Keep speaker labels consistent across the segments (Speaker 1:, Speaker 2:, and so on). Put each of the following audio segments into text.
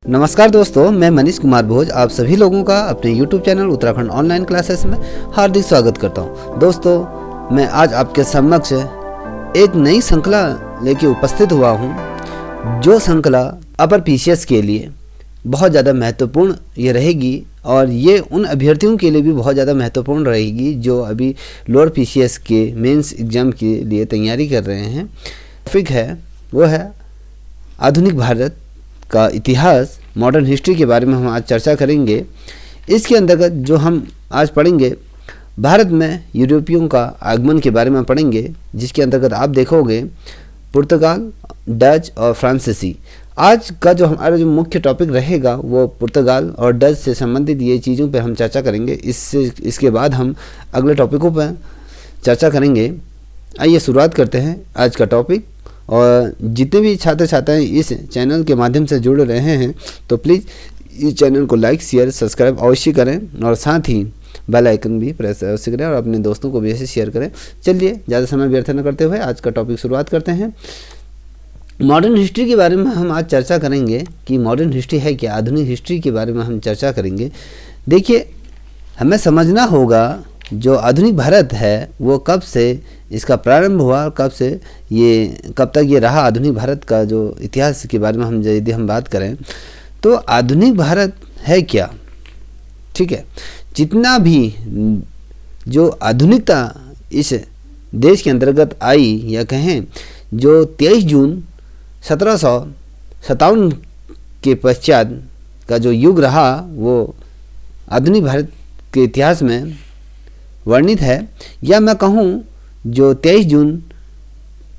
Speaker 1: नमस्कार दोस्तों, मैं मनीष कुमार भोज आप सभी लोगों का अपने YouTube channel Uttarakhand online classes में हार्दिक स्वागत करता हूं। दोस्तों, मैं आज आपके समक्ष एक नई श्रृंखला लेके उपस्थित हुआ हूं, जो श्रृंखला अपर PCS के लिए बहुत ज़्यादा महत्वपूर्ण ये रहेगी और ये उन अभ्यर्थियों के लिए भी बहुत ज़्यादा महत्वपूर्ण रहेगी जो अभी लोअर PCS के मेंस एग्ज़ाम के लिए तैयारी कर रहे हैं। टॉपिक है वो है आधुनिक भारत का इतिहास, मॉडर्न हिस्ट्री के बारे में हम आज चर्चा करेंगे। इसके अंतर्गत जो हम आज पढ़ेंगे, भारत में यूरोपियों का आगमन के बारे में पढ़ेंगे, जिसके अंतर्गत आप देखोगे पुर्तगाल, डच और फ्रांसीसी। आज का जो हमारा जो मुख्य टॉपिक रहेगा वो पुर्तगाल और डच से संबंधित ये चीज़ों पर हम चर्चा करेंगे। इसके बाद हम अगले टॉपिकों पर चर्चा करेंगे। आइए शुरुआत करते हैं आज का टॉपिक। और जितने भी छात्र छात्राएं इस चैनल के माध्यम से जुड़ रहे हैं तो प्लीज़ इस चैनल को लाइक, शेयर, सब्सक्राइब अवश्य करें और साथ ही बेल आइकन भी प्रेस अवश्य करें और अपने दोस्तों को भी ऐसे शेयर करें। चलिए ज़्यादा समय व्यर्थ न करते हुए आज का टॉपिक शुरुआत करते हैं। मॉडर्न हिस्ट्री के बारे में हम आज चर्चा करेंगे कि मॉडर्न हिस्ट्री है क्या, आधुनिक हिस्ट्री के बारे में हम चर्चा करेंगे। देखिए, हमें समझना होगा जो आधुनिक भारत है वो कब से इसका प्रारंभ हुआ और कब तक ये रहा। आधुनिक भारत का जो इतिहास के बारे में यदि हम बात करें तो आधुनिक भारत है क्या, ठीक है। जितना भी जो आधुनिकता इस देश के अंतर्गत आई, या कहें जो 23 जून 1757 के पश्चात का जो युग रहा वो आधुनिक भारत के इतिहास में वर्णित है। या मैं कहूँ जो 23 जून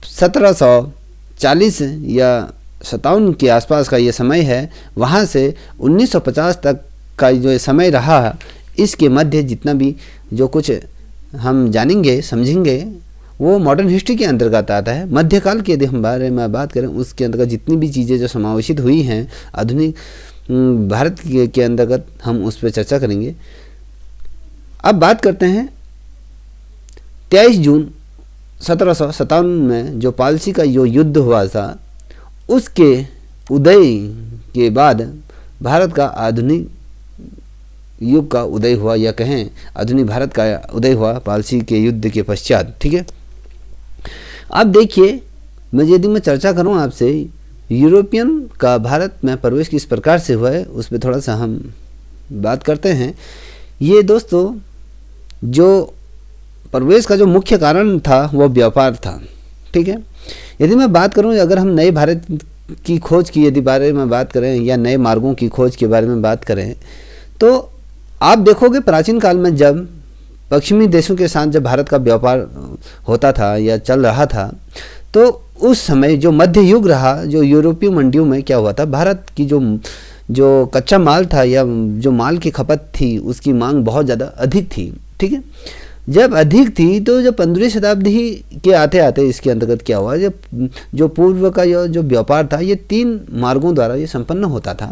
Speaker 1: 1740 या 57 के आसपास का ये समय है, वहाँ से 1950 तक का जो समय रहा, इसके मध्य जितना भी जो कुछ हम जानेंगे समझेंगे वो मॉडर्न हिस्ट्री के अंतर्गत आता है। मध्यकाल के यदि हम बारे में बात करें, उसके अंतर्गत जितनी भी चीज़ें जो समावेशित हुई हैं आधुनिक भारत के अंतर्गत, हम उस पर चर्चा करेंगे। अब बात करते हैं 23 जून 1757 में जो पालसी का जो युद्ध हुआ था, उसके उदय के बाद भारत का आधुनिक युग का उदय हुआ, या कहें आधुनिक भारत का उदय हुआ पालसी के युद्ध के पश्चात, ठीक है। अब देखिए, यदि मैं चर्चा करूं आपसे यूरोपियन का भारत में प्रवेश किस प्रकार से हुआ है, उस पर थोड़ा सा हम बात करते हैं। ये दोस्तों, जो प्रवेश का जो मुख्य कारण था वो व्यापार था, ठीक है। यदि मैं बात करूं, अगर हम नए भारत की खोज की यदि बारे में बात करें या नए मार्गों की खोज के बारे में बात करें, तो आप देखोगे प्राचीन काल में जब पश्चिमी देशों के साथ जब भारत का व्यापार होता था या चल रहा था, तो उस समय जो मध्य युग रहा, जो यूरोपीय मंडियों में क्या हुआ था, भारत की जो कच्चा माल था या जो माल की खपत थी, उसकी मांग बहुत ज़्यादा अधिक थी, ठीक है। जब अधिक थी तो जब 15वीं शताब्दी के आते आते इसके अंतर्गत क्या हुआ, जब जो पूर्व का जो व्यापार था ये 3 मार्गों द्वारा ये संपन्न होता था।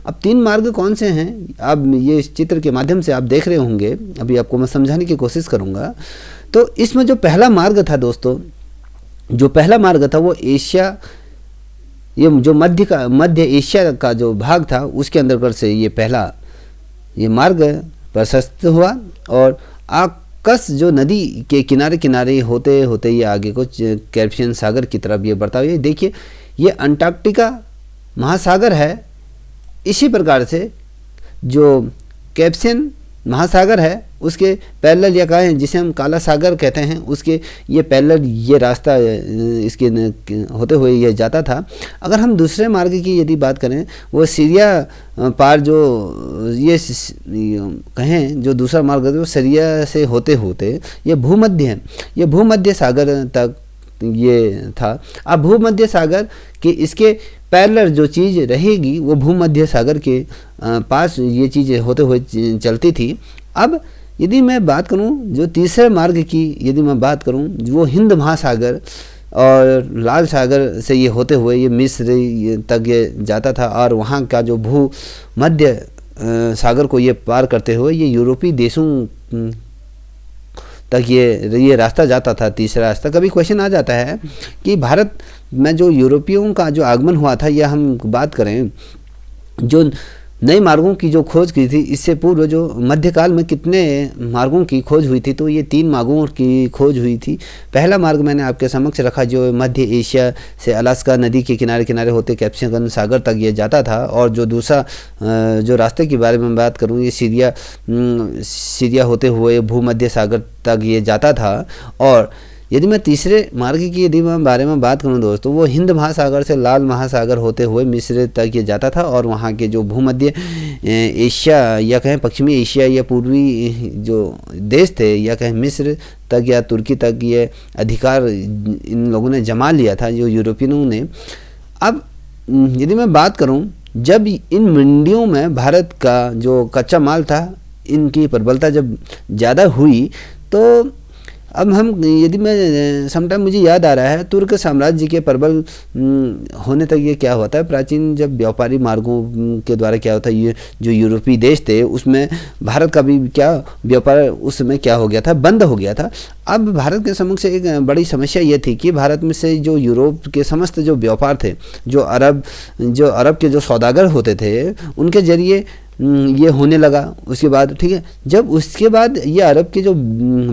Speaker 1: अब 3 मार्ग कौन से हैं, अब ये इस चित्र के माध्यम से आप देख रहे होंगे, अभी आपको मैं समझाने की कोशिश करूँगा। तो इसमें जो पहला मार्ग था दोस्तों, जो पहला मार्ग था वो एशिया, ये जो मध्य एशिया का जो भाग था उसके अंतर्गत से ये पहला ये मार्ग प्रशस्त हुआ और आकस जो नदी के किनारे किनारे होते होते ये आगे को कैस्पियन सागर की तरफ ये बढ़ता हुआ। देखिए, ये अंटार्कटिका महासागर है। इसी प्रकार से जो कैस्पियन महासागर है उसके पैरेलल, या कहें जिसे हम काला सागर कहते हैं, उसके ये पैरेलल ये रास्ता इसके होते हुए ये जाता था। अगर हम दूसरे मार्ग की यदि बात करें, वो सीरिया पार जो ये कहें जो दूसरा मार्ग है वो सीरिया से होते होते ये भूमध्य सागर तक ये था। अब भूमध्य सागर के इसके पैरेलल जो चीज़ रहेगी वो भूमध्य सागर के पास ये चीज़ें होते हुए चलती थी। अब यदि मैं बात करूं जो तीसरे मार्ग की यदि मैं बात करूं, वो हिंद महासागर और लाल सागर से ये होते हुए ये मिस्र तक ये जाता था और वहाँ का जो भूमध्य सागर को ये पार करते हुए ये यूरोपीय देशों तक ये रास्ता जाता था, तीसरा रास्ता। कभी क्वेश्चन आ जाता है कि भारत में जो यूरोपियों का जो आगमन हुआ था, या हम बात करें जो नए मार्गों की जो खोज की थी, इससे पूर्व जो मध्यकाल में कितने मार्गों की खोज हुई थी, तो ये 3 मार्गों की खोज हुई थी। पहला मार्ग मैंने आपके समक्ष रखा जो मध्य एशिया से अलास्का नदी के किनारे किनारे होते कैस्पियन सागर तक ये जाता था। और जो दूसरा जो रास्ते के बारे में बात करूँ, ये सीरिया होते हुए भूमध्य सागर तक ये जाता था। और यदि मैं तीसरे मार्ग की यदि मैं बारे में बात करूं दोस्तों, वो हिंद महासागर से लाल महासागर होते हुए मिस्र तक ये जाता था। और वहाँ के जो भूमध्य एशिया या कहें पश्चिमी एशिया या पूर्वी जो देश थे या कहें मिस्र तक या तुर्की तक ये अधिकार इन लोगों ने जमा लिया था, जो यूरोपियनों ने। अब यदि मैं बात करूं, जब इन मंडियों में भारत का जो कच्चा माल था, इनकी प्रबलता जब ज़्यादा हुई, तो अब हम यदि मैं समटाइम मुझे याद आ रहा है तुर्क साम्राज्य के प्रबल होने तक ये क्या होता है, प्राचीन जब व्यापारी मार्गों के द्वारा क्या होता है, ये जो यूरोपीय देश थे उसमें भारत का भी क्या व्यापार उस समय क्या हो गया था, बंद हो गया था। अब भारत के समक्ष एक बड़ी समस्या ये थी कि भारत में से जो यूरोप के समस्त जो व्यापार थे, जो अरब के जो सौदागर होते थे, उनके जरिए ये होने लगा। उसके बाद ठीक है, जब उसके बाद ये अरब के जो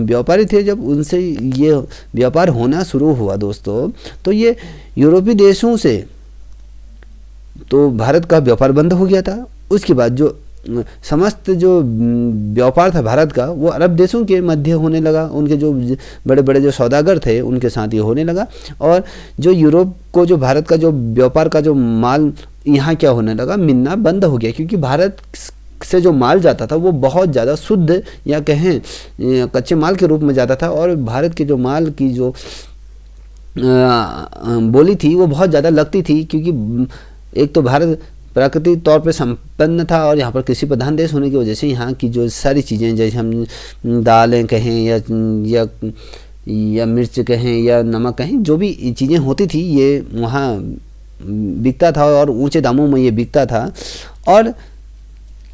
Speaker 1: व्यापारी थे, जब उनसे ये व्यापार होना शुरू हुआ दोस्तों, तो ये यूरोपीय देशों से तो भारत का व्यापार बंद हो गया था। उसके बाद जो समस्त जो व्यापार था भारत का, वो अरब देशों के मध्य होने लगा। उनके जो बड़े बड़े जो सौदागर थे उनके साथ ये होने लगा। और जो यूरोप को जो भारत का जो व्यापार का जो माल यहाँ क्या होने लगा, मिलना बंद हो गया, क्योंकि भारत से जो माल जाता था वो बहुत ज़्यादा शुद्ध या कहें कच्चे माल के रूप में जाता था। और भारत के जो माल की जो बोली थी वो बहुत ज़्यादा लगती थी, क्योंकि एक तो भारत प्राकृतिक तौर पे संपन्न था और यहाँ पर कृषि प्रधान देश होने की वजह से यहाँ की जो सारी चीज़ें, जैसे हम दालें कहें या मिर्च कहें या नमक कहें, जो भी चीज़ें होती थी ये वहाँ बिकता था और ऊंचे दामों में ये बिकता था। और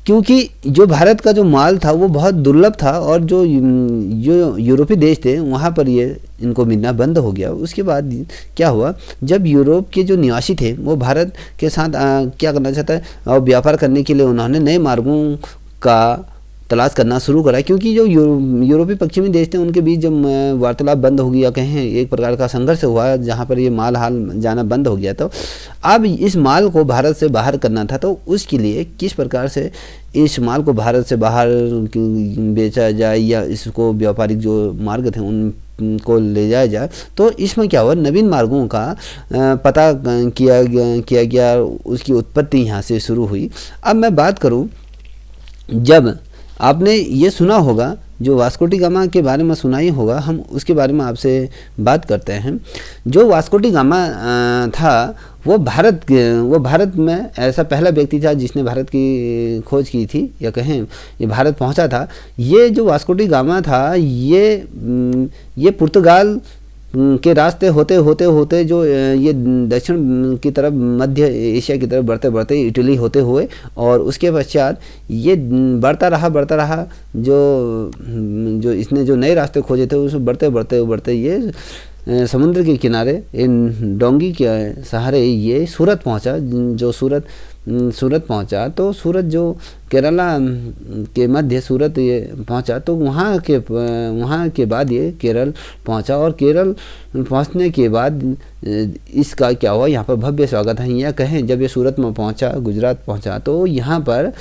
Speaker 1: क्योंकि जो भारत का जो माल था वो बहुत दुर्लभ था और जो यूरोपीय देश थे वहाँ पर ये इनको मिलना बंद हो गया। उसके बाद क्या हुआ, जब यूरोप के जो निवासी थे वो भारत के साथ क्या करना चाहता है, और व्यापार करने के लिए उन्होंने नए मार्गों का तलाश करना शुरू करा, क्योंकि जो यूरोपीय पश्चिमी देश थे उनके बीच जब वार्तालाप बंद हो गया, कहें एक प्रकार का संघर्ष हुआ जहाँ पर ये माल हाल जाना बंद हो गया। तो अब इस माल को भारत से बाहर करना था, तो उसके लिए किस प्रकार से इस माल को भारत से बाहर बेचा जाए या इसको व्यापारिक जो मार्ग थे उन को ले जाया जाए। तो इसमें क्या हुआ, नवीन मार्गों का पता किया गया, उसकी उत्पत्ति यहाँ से शुरू हुई। अब मैं बात करूँ, जब आपने ये सुना होगा जो वास्को डी गामा के बारे में सुना ही होगा, हम उसके बारे में आपसे बात करते हैं। जो वास्को डी गामा था वो भारत में ऐसा पहला व्यक्ति था जिसने भारत की खोज की थी, या कहें ये भारत पहुंचा था। ये जो वास्को डी गामा था ये पुर्तगाल के रास्ते होते होते जो ये दक्षिण की तरफ मध्य एशिया की तरफ बढ़ते बढ़ते इटली होते हुए, और उसके पश्चात ये बढ़ता रहा जो इसने जो नए रास्ते खोजे थे उसमें बढ़ते ये समुद्र के किनारे इन डोंगी के सहारे ये सूरत पहुंचा। जो सूरत पहुंचा तो सूरत जो केरला के मध्य सूरत ये पहुंचा, तो वहाँ के बाद ये केरल पहुंचा। और केरल पहुंचने के बाद इसका क्या हुआ, यहाँ पर भव्य स्वागत है। या कहें जब ये सूरत में पहुंचा, गुजरात पहुंचा, तो यहाँ पर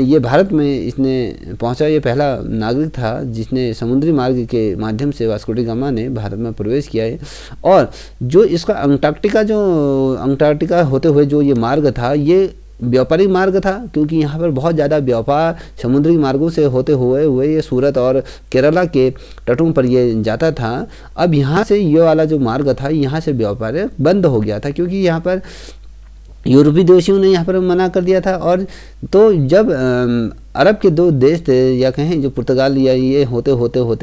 Speaker 1: ये भारत में इसने पहुंचा। ये पहला नागरिक था जिसने समुद्री मार्ग के माध्यम से वास्को डी गामा ने भारत में प्रवेश किया है। और जो इसका अंटार्कटिका होते हुए जो ये मार्ग था, ये व्यापारिक मार्ग था, क्योंकि यहाँ पर बहुत ज़्यादा व्यापार समुद्री मार्गों से होते हुए ये सूरत और केरला के तटों पर ये जाता था। अब यहाँ से ये वाला जो मार्ग था, यहाँ से व्यापार बंद हो गया था, क्योंकि यहाँ पर यूरोपीय देशों ने यहाँ पर मना कर दिया था। और तो जब अरब के दो देश थे, या कहें जो पुर्तगाल या ये होते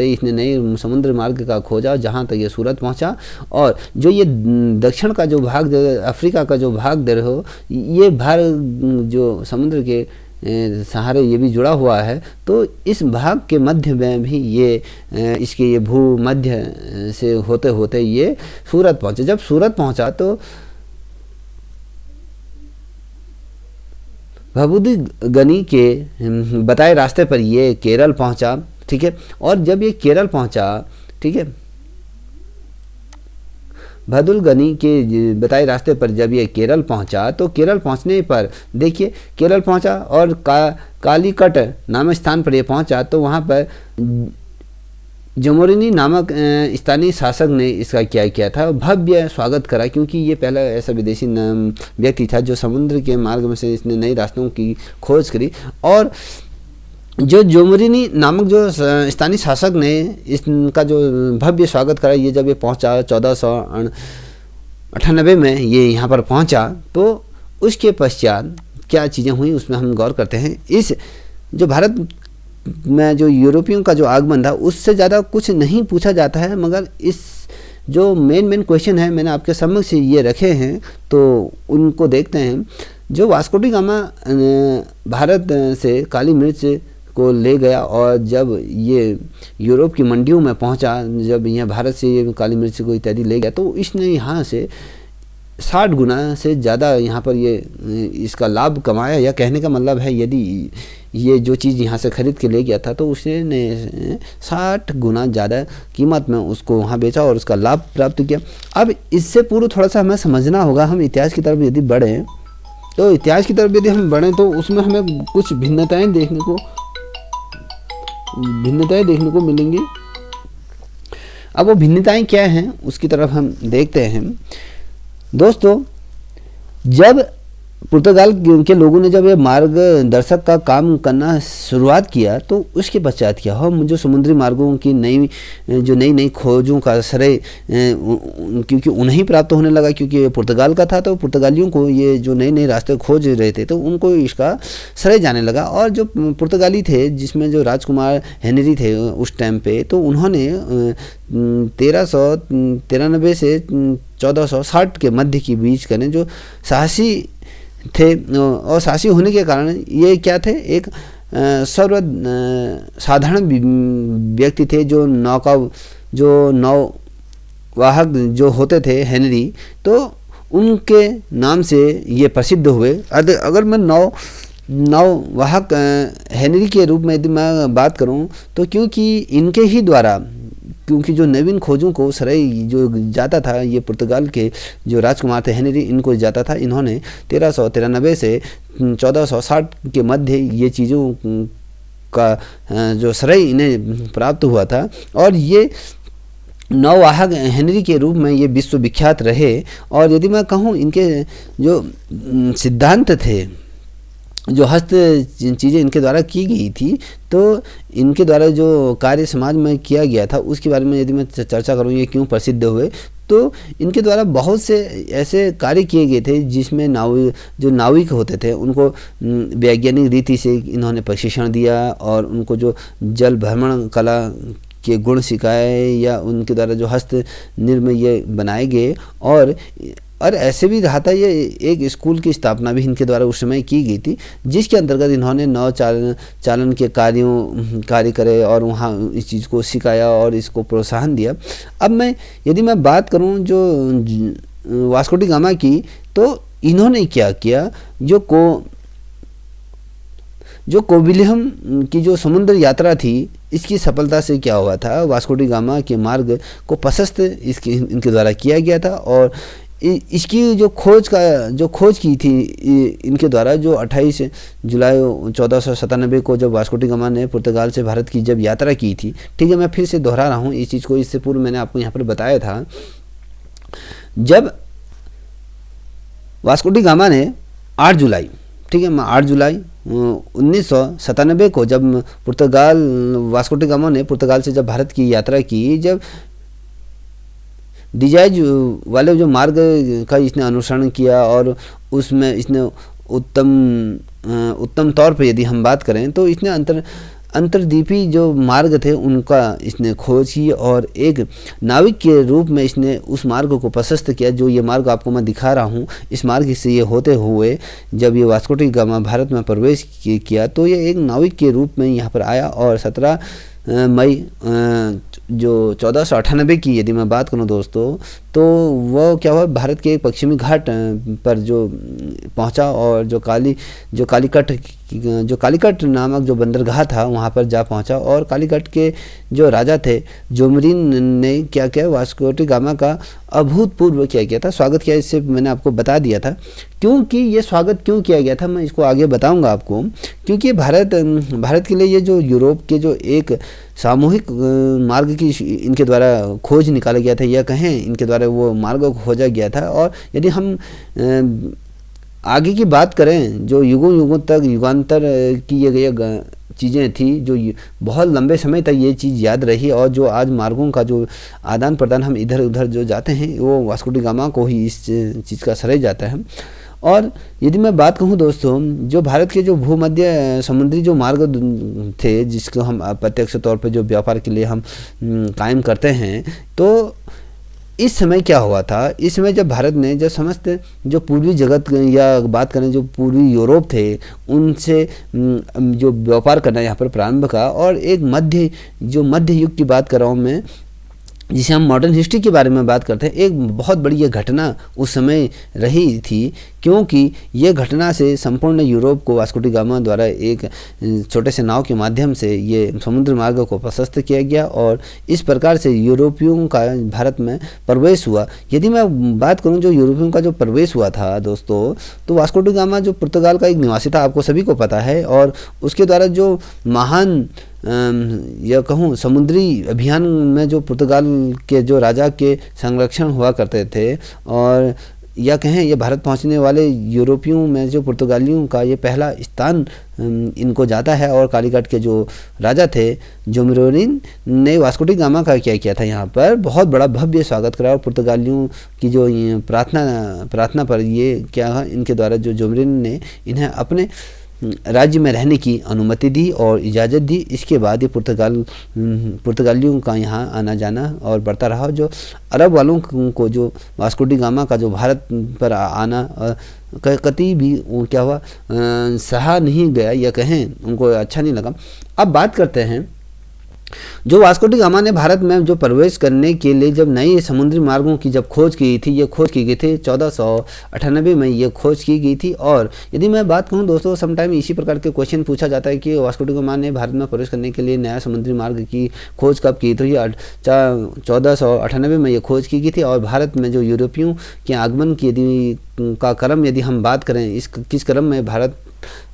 Speaker 1: इसने नए समुद्र मार्ग का खोजा जहाँ तक ये सूरत पहुँचा। और जो ये दक्षिण का जो भाग, अफ्रीका का जो भाग दे रहे हो, ये भाग जो समुद्र के सहारे ये भी जुड़ा हुआ है। तो इस भाग के मध्य में भी ये इसके ये भूमध्य से होते ये सूरत पहुँचे। जब सूरत पहुँचा तो भबुदी गनी के बताए रास्ते पर ये केरल पहुंचा, ठीक है। और जब ये केरल पहुंचा, ठीक है, भदुल गनी के बताए रास्ते पर जब ये केरल पहुंचा, तो केरल पहुंचने पर देखिए केरल पहुंचा और कालीकट नामक स्थान पर ये पहुंचा, तो वहाँ पर जमोरिनी नामक स्थानीय शासक ने इसका क्या किया था, भव्य स्वागत करा, क्योंकि ये पहला ऐसा विदेशी व्यक्ति था जो समुद्र के मार्ग में से इसने नई रास्तों की खोज करी। और जो जोमरिनी नामक जो स्थानीय शासक ने इसका जो भव्य स्वागत करा, ये जब ये पहुंचा 1498 में ये यहाँ पर पहुंचा, तो उसके पश्चात क्या चीज़ें हुई उसमें हम गौर करते हैं। इस जो भारत में जो यूरोपियों का जो आगमन था उससे ज़्यादा कुछ नहीं पूछा जाता है, मगर इस जो मेन क्वेश्चन है मैंने आपके समक्ष ये रखे हैं, तो उनको देखते हैं। जो वास्को डी गामा भारत से काली मिर्च को ले गया और जब ये यूरोप की मंडियों में पहुंचा, जब यहाँ भारत से ये काली मिर्च को इत्यादि ले गया, तो इसने यहाँ से 60 गुना से ज़्यादा यहाँ पर ये इसका लाभ कमाया। या कहने का मतलब है यदि ये जो चीज़ यहाँ से ख़रीद के ले गया था तो उसने 60 गुना ज़्यादा कीमत में उसको वहाँ बेचा और उसका लाभ प्राप्त किया। अब इससे पूर्व थोड़ा सा हमें समझना होगा। हम इतिहास की तरफ यदि बढ़ें तो इतिहास की तरफ यदि हम बढ़ें तो उसमें हमें कुछ भिन्नताएं देखने को मिलेंगी। अब वो भिन्नताएं क्या हैं उसकी तरफ हम देखते हैं। दोस्तों, जब पुर्तगाल के लोगों ने जब ये मार्गदर्शक का काम करना शुरुआत किया, तो उसके पश्चात क्या हुआ, जो समुद्री मार्गों की नई खोजों का श्रेय क्योंकि उन्हें प्राप्त होने लगा, क्योंकि ये पुर्तगाल का था, तो पुर्तगालियों को ये जो नए रास्ते खोज रहे थे तो उनको इसका श्रेय जाने लगा। और जो पुर्तगाली थे, जिसमें जो राजकुमार हेनरी थे उस टाइम पे, तो उन्होंने 1393 से 1460 के मध्य की बीच करें जो साहसी थे, और साहसी होने के कारण ये क्या थे, एक सर्व साधारण व्यक्ति थे। जो नौवाहक जो होते थे हेनरी, तो उनके नाम से ये प्रसिद्ध हुए। अगर मैं नौवाहक हेनरी के रूप में यदि मैं बात करूं, तो क्योंकि इनके ही द्वारा, क्योंकि जो नवीन खोजों को श्रेय जो जाता था, ये पुर्तगाल के जो राजकुमार थे हेनरी, इनको जाता था। इन्होंने 1393 से 1460 के मध्य ये चीज़ों का जो श्रेय इन्हें प्राप्त हुआ था, और ये नौवाहक हेनरी के रूप में ये विश्वविख्यात रहे। और यदि मैं कहूँ इनके जो सिद्धांत थे, जो हस्त चीज़ें इनके द्वारा की गई थी, तो इनके द्वारा जो कार्य समाज में किया गया था उसके बारे में यदि मैं चर्चा करूँ, ये क्यों प्रसिद्ध हुए, तो इनके द्वारा बहुत से ऐसे कार्य किए गए थे जिसमें नाविक होते थे उनको वैज्ञानिक रीति से इन्होंने प्रशिक्षण दिया, और उनको जो जल भ्रमण कला के गुण सिखाए, या उनके द्वारा जो हस्त निर्मय ये बनाए गए। और ऐसे भी रहा था, ये एक स्कूल की स्थापना भी इनके द्वारा उस समय की गई थी, जिसके अंतर्गत इन्होंने नौ चालन के कार्य करे और वहाँ इस चीज़ को सिखाया और इसको प्रोत्साहन दिया। अब यदि मैं बात करूँ जो वास्को डी गामा की, तो इन्होंने क्या किया, जो कोविलियम की जो समुद्र यात्रा थी, इसकी सफलता से क्या हुआ था, वास्को डी गामा के मार्ग को प्रशस्त इनके द्वारा किया गया था। और इसकी जो खोज की थी इनके द्वारा, जो 28 जुलाई 1497 को जब वास्को डी गामा ने पुर्तगाल से भारत की जब यात्रा की थी, ठीक है, मैं फिर से दोहरा रहा हूँ इस चीज़ को, इससे पूर्व मैंने आपको यहाँ पर बताया था। जब वास्को डी गामा ने 8 जुलाई 1997 को जब वास्को डी गामा ने पुर्तगाल से जब भारत की यात्रा की, जब डिजाइज वाले जो मार्ग का इसने अनुसरण किया और उसमें इसने उत्तम तौर पे यदि हम बात करें तो इसने अंतर्द्वीपीय जो मार्ग थे उनका इसने खोज की, और एक नाविक के रूप में इसने उस मार्ग को प्रशस्त किया। जो ये मार्ग आपको मैं दिखा रहा हूँ, इस मार्ग से ये होते हुए जब ये वास्को डी गामा भारत में प्रवेश किया, तो ये एक नाविक के रूप में यहाँ पर आया। और 17 मई जो 1498 की यदि मैं बात करूं दोस्तों, तो वो क्या हुआ, भारत के एक पश्चिमी घाट पर जो पहुंचा और जो कालीकट नामक जो बंदरगाह था वहाँ पर जा पहुंचा। और कालीकट के जो राजा थे जोमरिन ने क्या किया, वास्को डी गामा का अभूतपूर्व क्या किया था, स्वागत किया। इससे मैंने आपको बता दिया था। क्योंकि ये स्वागत क्यों किया गया था मैं इसको आगे बताऊंगा आपको। क्योंकि भारत के लिए ये जो यूरोप के जो एक सामूहिक मार्ग की इनके द्वारा खोज निकाला गया था, या कहें इनके द्वारा वो मार्ग खोजा गया था। और यदि हम आगे की बात करें, जो युगों तक युगांतर की ये चीज़ें थी, जो बहुत लंबे समय तक ये चीज़ याद रही। और जो आज मार्गों का जो आदान प्रदान हम इधर उधर जो जाते हैं, वो वास्को डी गामा को ही इस चीज़ का श्रेय जाता है। और यदि मैं बात कहूँ दोस्तों, जो भारत के जो भूमध्य समुद्री जो मार्ग थे, जिसको हम अप्रत्यक्ष तौर पर जो व्यापार के लिए हम कायम करते हैं, तो इस समय क्या हुआ था, इस समय जब भारत ने जब समस्त जो पूर्वी जगत या बात करें जो पूर्वी यूरोप थे उनसे जो व्यापार करना यहाँ पर प्रारंभ का। और एक मध्य युग की बात कर रहा हूँ मैं, जिसे हम मॉडर्न हिस्ट्री के बारे में बात करते हैं, एक बहुत बड़ी ये घटना उस समय रही थी। क्योंकि ये घटना से संपूर्ण यूरोप को वास्को डी गामा द्वारा एक छोटे से नाव के माध्यम से ये समुद्र मार्ग को प्रशस्त किया गया और इस प्रकार से यूरोपियों का भारत में प्रवेश हुआ। यदि मैं बात करूं जो यूरोपियों का जो प्रवेश हुआ था दोस्तों, तो वास्को डी गामा जो पुर्तगाल का एक निवासी था, आपको सभी को पता है। और उसके द्वारा जो महान या कहूँ समुद्री अभियान में जो पुर्तगाल के जो राजा के संरक्षण हुआ करते थे, और या कहें ये भारत पहुंचने वाले यूरोपियों में जो पुर्तगालियों का ये पहला स्थान इनको जाता है। और कालीकट के जो राजा थे जोमरिन ने वास्को डी गामा का क्या किया था, यहाँ पर बहुत बड़ा भव्य स्वागत करा। और पुर्तगालियों की जो प्रार्थना पर ये क्या इनके द्वारा जो जोमरिन ने इन्हें अपने राज्य में रहने की अनुमति दी और इजाज़त दी। इसके बाद ये पुर्तगालियों का यहाँ आना जाना और बढ़ता रहा। जो अरब वालों को जो वास्को डी गामा का जो भारत पर आना कतई भी क्या हुआ सहा नहीं गया, या कहें उनको अच्छा नहीं लगा। अब बात करते हैं जो वास्को डी गामा ने भारत में जो प्रवेश करने के लिए जब नए समुद्री मार्गों की जब खोज की थी, ये खोज की गई थी 1498 में ये खोज की गई थी। और यदि मैं बात कहूँ दोस्तों, समटाइम इसी प्रकार के क्वेश्चन पूछा जाता है कि वास्को डी गामा ने भारत में प्रवेश करने के लिए नया समुद्री मार्ग की खोज कब की, तो ये 1498 में ये खोज की गई थी। और भारत में जो यूरोपियों के आगमन की का क्रम यदि हम बात करें, किस क्रम में भारत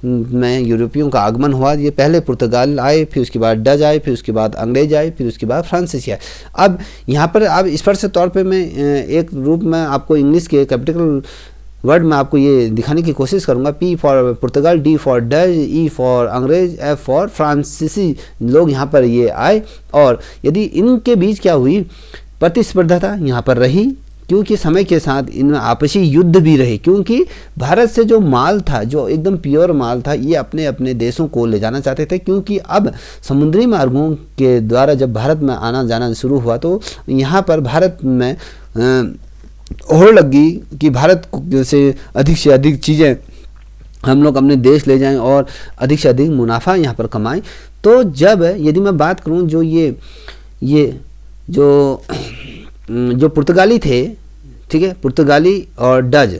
Speaker 1: में यूरोपियों का आगमन हुआ, ये पहले पुर्तगाल आए, फिर उसके बाद डच आए, फिर उसके बाद अंग्रेज आए, फिर उसके बाद फ्रांसीसी आए। अब यहाँ पर अब स्पष्ट तौर पे मैं एक रूप में आपको इंग्लिश के कैपिटल वर्ड में आपको ये दिखाने की कोशिश करूँगा। P for Portugal, D for Dutch, E for अंग्रेज, F फॉर फ्रांसीसी लोग यहाँ पर ये आए। और यदि इनके बीच क्या हुई, प्रतिस्पर्धा था यहाँ पर रही, क्योंकि समय के साथ इनमें आपसी युद्ध भी रहे। क्योंकि भारत से जो माल था, जो एकदम प्योर माल था, ये अपने अपने देशों को ले जाना चाहते थे। क्योंकि अब समुद्री मार्गों के द्वारा जब भारत में आना जाना शुरू हुआ, तो यहाँ पर भारत में होड़ लग गई कि भारत से अधिक चीज़ें हम लोग अपने देश ले जाएं और अधिक से अधिक मुनाफा यहाँ पर कमाएं। तो जब यदि मैं बात करूँ जो ये जो पुर्तगाली थे, ठीक है, पुर्तगाली और डच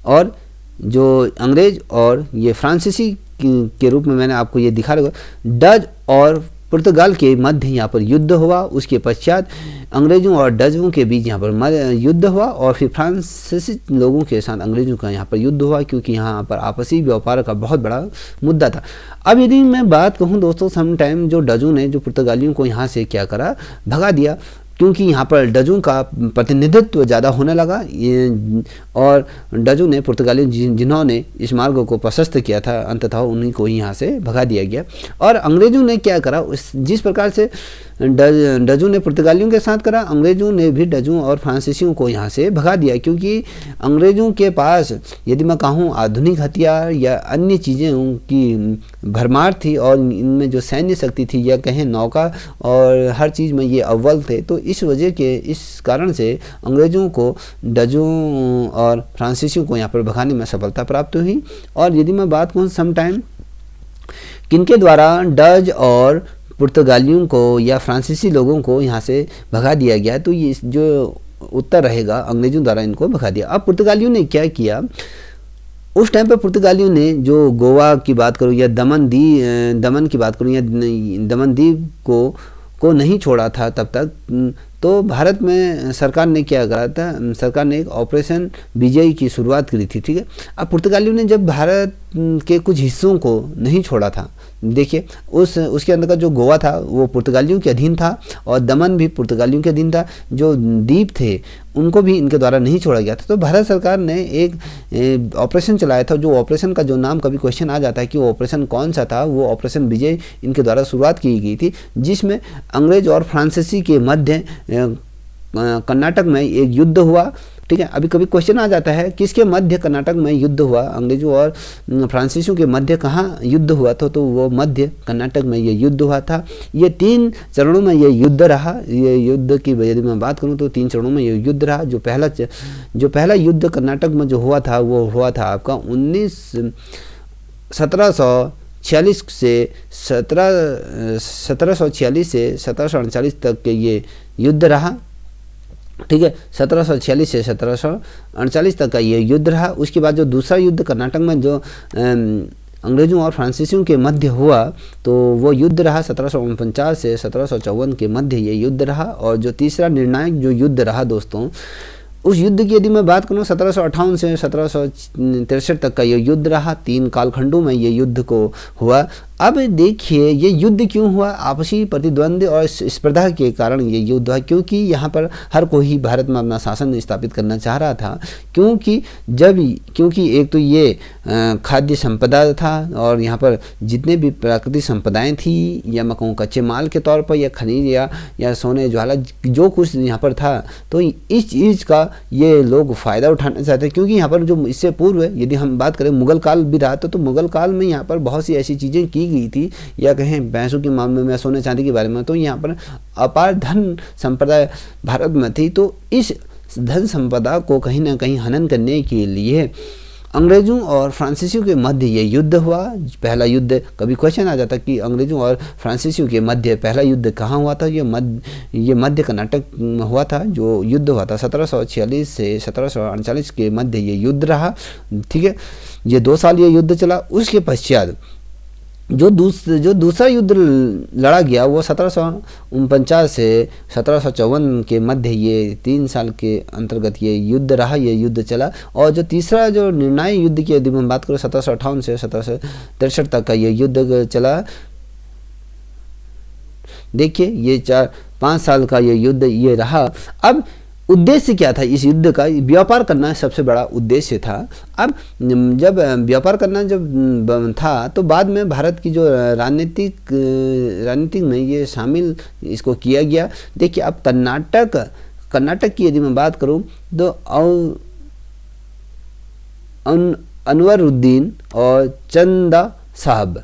Speaker 1: और जो अंग्रेज और ये फ्रांसीसी के रूप में मैंने आपको ये दिखा रहा, डच और पुर्तगाल के मध्य यहाँ पर युद्ध हुआ। उसके पश्चात अंग्रेज़ों और डचों के बीच यहाँ पर युद्ध हुआ और फिर फ्रांसीसी लोगों के साथ अंग्रेज़ों का यहाँ पर युद्ध हुआ, क्योंकि यहाँ पर आपसी व्यापार का बहुत बड़ा मुद्दा था। अब यदि मैं बात कहूँ दोस्तों, सम टाइम जो डचों ने जो पुर्तगालियों को यहाँ से क्या करा, भगा दिया, क्योंकि यहाँ पर डचों का प्रतिनिधित्व ज़्यादा होने लगा। और डचों ने पुर्तगाली जिन्होंने इस मार्ग को प्रशस्त किया था, अंततः उन्हीं को यहाँ से भगा दिया गया। और अंग्रेज़ों ने क्या करा, जिस प्रकार से डचों ने पुर्तगालियों के साथ करा, अंग्रेज़ों ने भी डचों और फ्रांसीसियों को यहाँ से भगा दिया। क्योंकि अंग्रेज़ों के पास यदि मैं कहूँ आधुनिक हथियार या अन्य चीज़ें की भरमार थी, और इनमें जो सैन्य शक्ति थी या कहें नौका और हर चीज़ में ये अव्वल थे। तो इस कारण से अंग्रेज़ों को डचों और फ्रांसीसियों को यहाँ पर भगाने में सफलता प्राप्त हुई। और यदि मैं बात कहूँ सम टाइम किनके द्वारा डच और पुर्तगालियों को या फ्रांसीसी लोगों को यहाँ से भगा दिया गया, तो ये जो उत्तर रहेगा, अंग्रेजों द्वारा इनको भगा दिया। अब पुर्तगालियों ने क्या किया, उस टाइम पर पुर्तगालियों ने जो गोवा की बात करूँ या दमन की बात करूँ या दमन द्वीप को नहीं छोड़ा था तब तक, तो भारत में सरकार ने क्या करा था, सरकार ने एक ऑपरेशन विजय की शुरुआत करी थी। ठीक है, अब पुर्तगालियों ने जब भारत के कुछ हिस्सों को नहीं छोड़ा था, देखिए उसके अंदर का जो गोवा था वो पुर्तगालियों के अधीन था और दमन भी पुर्तगालियों के अधीन था, जो द्वीप थे उनको भी इनके द्वारा नहीं छोड़ा गया था। तो भारत सरकार ने एक ऑपरेशन चलाया था, जो ऑपरेशन का जो नाम कभी क्वेश्चन आ जाता है कि वो ऑपरेशन कौन सा था, वो ऑपरेशन विजय इनके द्वारा शुरुआत की गई थी, जिसमें अंग्रेज और फ्रांसीसी के मध्य कर्नाटक में एक युद्ध हुआ। ठीक है, अभी कभी क्वेश्चन आ जाता है किसके मध्य कर्नाटक में युद्ध हुआ, अंग्रेजों और फ्रांसीसियों के मध्य कहाँ युद्ध हुआ था, तो वो मध्य कर्नाटक में ये युद्ध हुआ था। ये 3 चरणों में ये युद्ध रहा। ये युद्ध की यदि मैं बात करूँ तो 3 चरणों में ये युद्ध रहा। जो पहला युद्ध कर्नाटक में जो हुआ था वो हुआ था आपका 1746 से 1748 तक के ये युद्ध रहा। ठीक है, 1746 से 1748 तक का ये युद्ध रहा। उसके बाद जो दूसरा युद्ध कर्नाटक में जो अंग्रेजों और फ्रांसीसियों के मध्य हुआ, तो वो युद्ध रहा 1749 से 1754 के मध्य ये युद्ध रहा। और जो तीसरा निर्णायक जो युद्ध रहा दोस्तों, उस युद्ध की यदि मैं बात करूँ 1758 से 1763 तक का ये युद्ध रहा। 3 कालखंडों में ये युद्ध को हुआ। अब देखिए ये युद्ध क्यों हुआ, आपसी प्रतिद्वंद्वी और स्पर्धा के कारण ये युद्ध हुआ, क्योंकि यहाँ पर हर कोई भारत में अपना शासन स्थापित करना चाह रहा था। क्योंकि एक तो ये खाद्य संपदा था और यहाँ पर जितने भी प्राकृतिक संपदाएं थी, या मैं कहूँ कच्चे माल के तौर पर या खनिज या सोने ज्वाला जो कुछ यहाँ पर था, तो इस चीज़ का ये लोग फ़ायदा उठाना चाहते हैं। क्योंकि यहाँ पर जो इससे पूर्व यदि हम बात करें मुगल काल भी रहा, तो मुगल काल में यहाँ पर बहुत सी ऐसी चीज़ें की गई थी, या कहें पैसों के मामले में, सोने चांदी के बारे में, तो यहाँ पर अपार धन संपदा भारत में थी। तो इस धन संपदा को कहीं ना कहीं हनन करने के लिए अंग्रेजों और फ्रांसीसियों के मध्य ये युद्ध हुआ। पहला युद्ध, कभी क्वेश्चन आ जाता कि अंग्रेजों और फ्रांसीसियों के मध्य पहला युद्ध कहाँ हुआ था, ये मध्य कर्नाटक में हुआ था। जो युद्ध हुआ था 1746 से 1748 के मध्य ये युद्ध रहा। ठीक है, ये 2 साल ये युद्ध चला। उसके पश्चात जो दूसरा युद्ध लड़ा गया वो 1749 से 1754 के मध्य ये 3 साल के अंतर्गत ये युद्ध रहा, ये युद्ध चला। और जो तीसरा जो निर्णायक युद्ध की यदि मैं बात करूँ 1758 से 1763 तक का ये युद्ध चला। देखिए ये 4-5 साल का ये युद्ध ये रहा। अब उद्देश्य क्या था इस युद्ध का, व्यापार करना सबसे बड़ा उद्देश्य था। अब जब व्यापार करना जब था, तो बाद में भारत की जो राजनीतिक में ये शामिल इसको किया गया। देखिए अब कर्नाटक की यदि मैं बात करूं तो अनवरुद्दीन और चंदा साहब,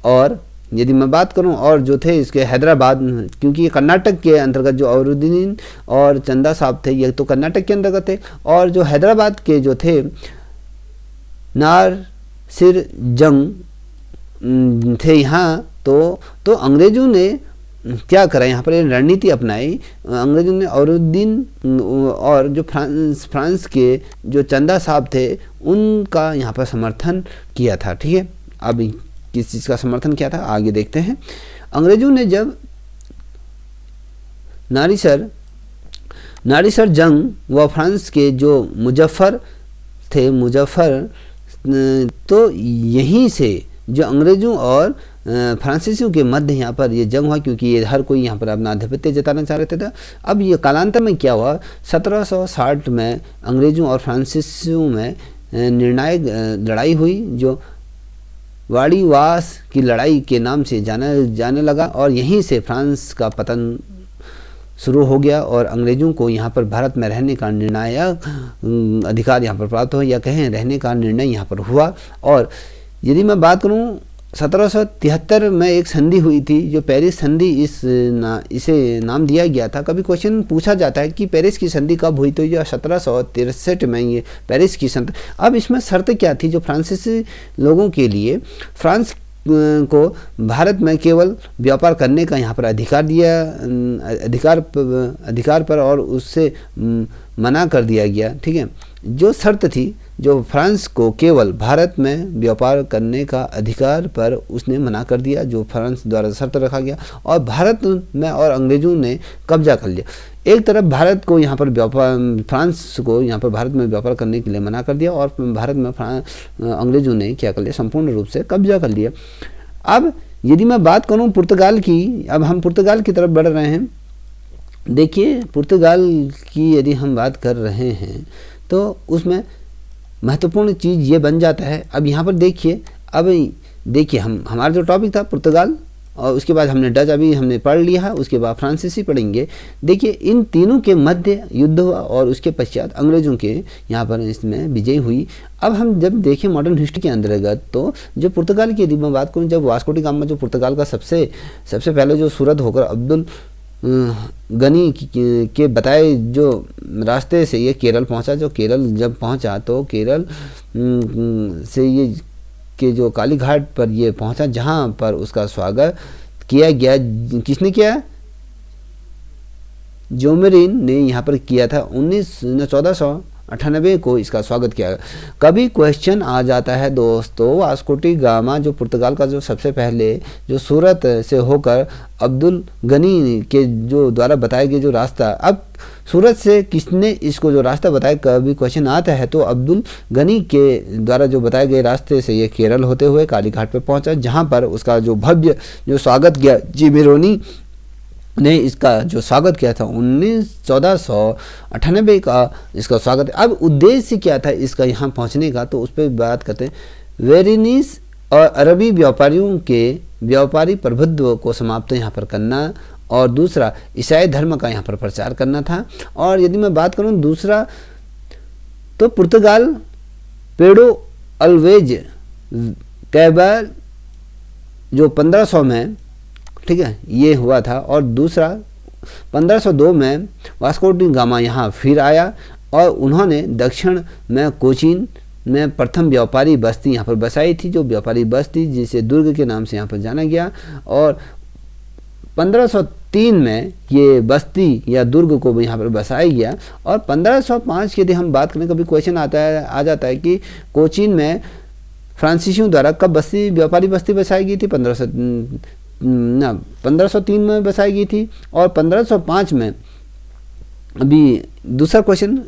Speaker 1: और यदि मैं बात करूं और जो थे इसके हैदराबाद, क्योंकि ये कर्नाटक के अंतर्गत जो अवरुद्दीन और चंदा साहब थे ये तो कर्नाटक के अंतर्गत थे, और जो हैदराबाद के जो थे नासिर जंग थे यहाँ। तो अंग्रेजों ने क्या करा, यहाँ पर रणनीति अपनाई। अंग्रेजों ने अवरुद्दीन और जो फ्रांस के जो चंदा साहब थे उनका यहाँ पर समर्थन किया था। ठीक है, अब किस चीज़ का समर्थन किया था आगे देखते हैं। अंग्रेजों ने जब नारिसर जंग व फ्रांस के जो मुजफ्फर, तो यहीं से जो अंग्रेजों और फ्रांसीसियों के मध्य यहाँ पर ये जंग हुआ, क्योंकि ये हर कोई यहाँ पर अपना आधिपत्य जताना चाह रहे थे। अब ये कालांतर में क्या हुआ, 1760 में अंग्रेजों और फ्रांसीसियों में निर्णायक लड़ाई हुई, जो वाड़ीवास की लड़ाई के नाम से जाने लगा। और यहीं से फ्रांस का पतन शुरू हो गया और अंग्रेज़ों को यहाँ पर भारत में रहने का निर्णायक अधिकार यहाँ पर प्राप्त हो, या कहें रहने का निर्णय यहाँ पर हुआ। और यदि मैं बात करूँ 1773 में एक संधि हुई थी, जो पेरिस संधि इसे नाम दिया गया था। कभी क्वेश्चन पूछा जाता है कि पेरिस की संधि कब हुई, तो ये 1763 में ये पेरिस की संधि। अब इसमें शर्त क्या थी, जो फ्रांसीसी लोगों के लिए फ्रांस को भारत में केवल व्यापार करने का यहाँ पर अधिकार दिया, अधिकार पर और उससे मना कर दिया गया। ठीक है, जो शर्त थी, जो फ्रांस को केवल भारत में व्यापार करने का अधिकार पर उसने मना कर दिया, जो फ्रांस द्वारा शर्त रखा गया, और भारत में और अंग्रेजों ने कब्जा कर लिया। एक तरफ भारत को यहाँ पर फ्रांस को यहाँ पर भारत में व्यापार करने के लिए मना कर दिया, और भारत में अंग्रेजों ने क्या कर लिया, संपूर्ण रूप से कब्जा कर लिया। अब यदि मैं बात करूँ पुर्तगाल की, अब हम पुर्तगाल की तरफ बढ़ रहे हैं। देखिए, पुर्तगाल की यदि हम बात कर रहे हैं तो उसमें महत्वपूर्ण चीज़ ये बन जाता है। अब यहाँ पर देखिए, अब देखिए हमारा जो टॉपिक था पुर्तगाल, और उसके बाद हमने डच अभी हमने पढ़ लिया है, उसके बाद फ्रांसीसी पढ़ेंगे। देखिए, इन तीनों के मध्य युद्ध हुआ और उसके पश्चात अंग्रेज़ों के यहाँ पर इसमें विजय हुई। अब हम जब देखें मॉडर्न हिस्ट्री के अंतर्गत, तो जो पुर्तगाल की यदि मैं बात करूँ, जब वास्को डी गामा जो पुर्तगाल का सबसे पहले जो सूरत होकर अब्दुल गनी के बताए जो रास्ते से ये केरल पहुंचा, जो केरल जब पहुंचा तो केरल से ये के जो काली घाट पर ये पहुंचा, जहां पर उसका स्वागत किया गया। किसने किया? जोमेरिन ने यहाँ पर किया था। 1498 को इसका स्वागत किया। कभी क्वेश्चन आ जाता है दोस्तों, वास्को डी गामा जो पुर्तगाल का जो सबसे पहले जो सूरत से होकर अब्दुल गनी के जो द्वारा बताए गए जो रास्ता, अब सूरत से किसने इसको जो रास्ता बताया, कभी क्वेश्चन आता है तो अब्दुल गनी के द्वारा जो बताए गए रास्ते से ये केरल होते हुए काली घाट पर पहुंचा, जहां पर उसका जो भव्य जो स्वागत किया, जोमेरिन ने इसका जो स्वागत किया था। 1498 का इसका स्वागत। अब उद्देश्य क्या था इसका यहाँ पहुँचने का, तो उस पर बात करते हैं। वेनिस और अरबी व्यापारियों के व्यापारी प्रभुत्व को समाप्त यहाँ पर करना, और दूसरा ईसाई धर्म का यहाँ पर प्रचार करना था। और यदि मैं बात करूँ दूसरा, तो पुर्तगाल पेडो अल्वेज कैबल जो 1500 में, ठीक है, ये हुआ था। और दूसरा 1502 में वास्को डी गामा यहाँ फिर आया और उन्होंने दक्षिण में कोचीन में प्रथम व्यापारी बस्ती यहाँ पर बसाई थी, जो व्यापारी बस्ती जिसे दुर्ग के नाम से यहाँ पर जाना गया। और 1503 में ये बस्ती या दुर्ग को यहाँ पर बसाया गया। और 1505 की यदि हम बात करें, कभी क्वेश्चन आ जाता है कि कोचीन में फ्रांसीसियों द्वारा कब बस्ती व्यापारी बस्ती बसाई गई थी। 1503 में बसाई गई थी। और 1505 में अभी दूसरा क्वेश्चन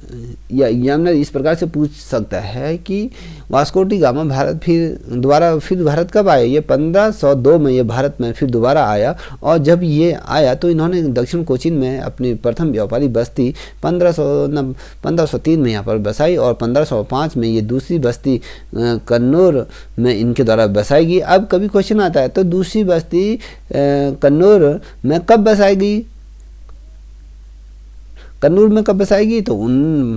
Speaker 1: या एग्जामिनर इस प्रकार से पूछ सकता है कि वास्को डी गामा भारत फिर भारत कब आया। ये 1502 में ये भारत में फिर दोबारा आया, और जब ये आया तो इन्होंने दक्षिण कोचीन में अपनी प्रथम व्यापारी बस्ती 1503 में यहाँ पर बसाई, और 1505 में ये दूसरी बस्ती कन्नौर में इनके द्वारा बसाई गई। अब कभी क्वेश्चन आता है तो दूसरी बस्ती कन्नौर में कब बसाई गई, कन्नूर में कब बसाएगी, तो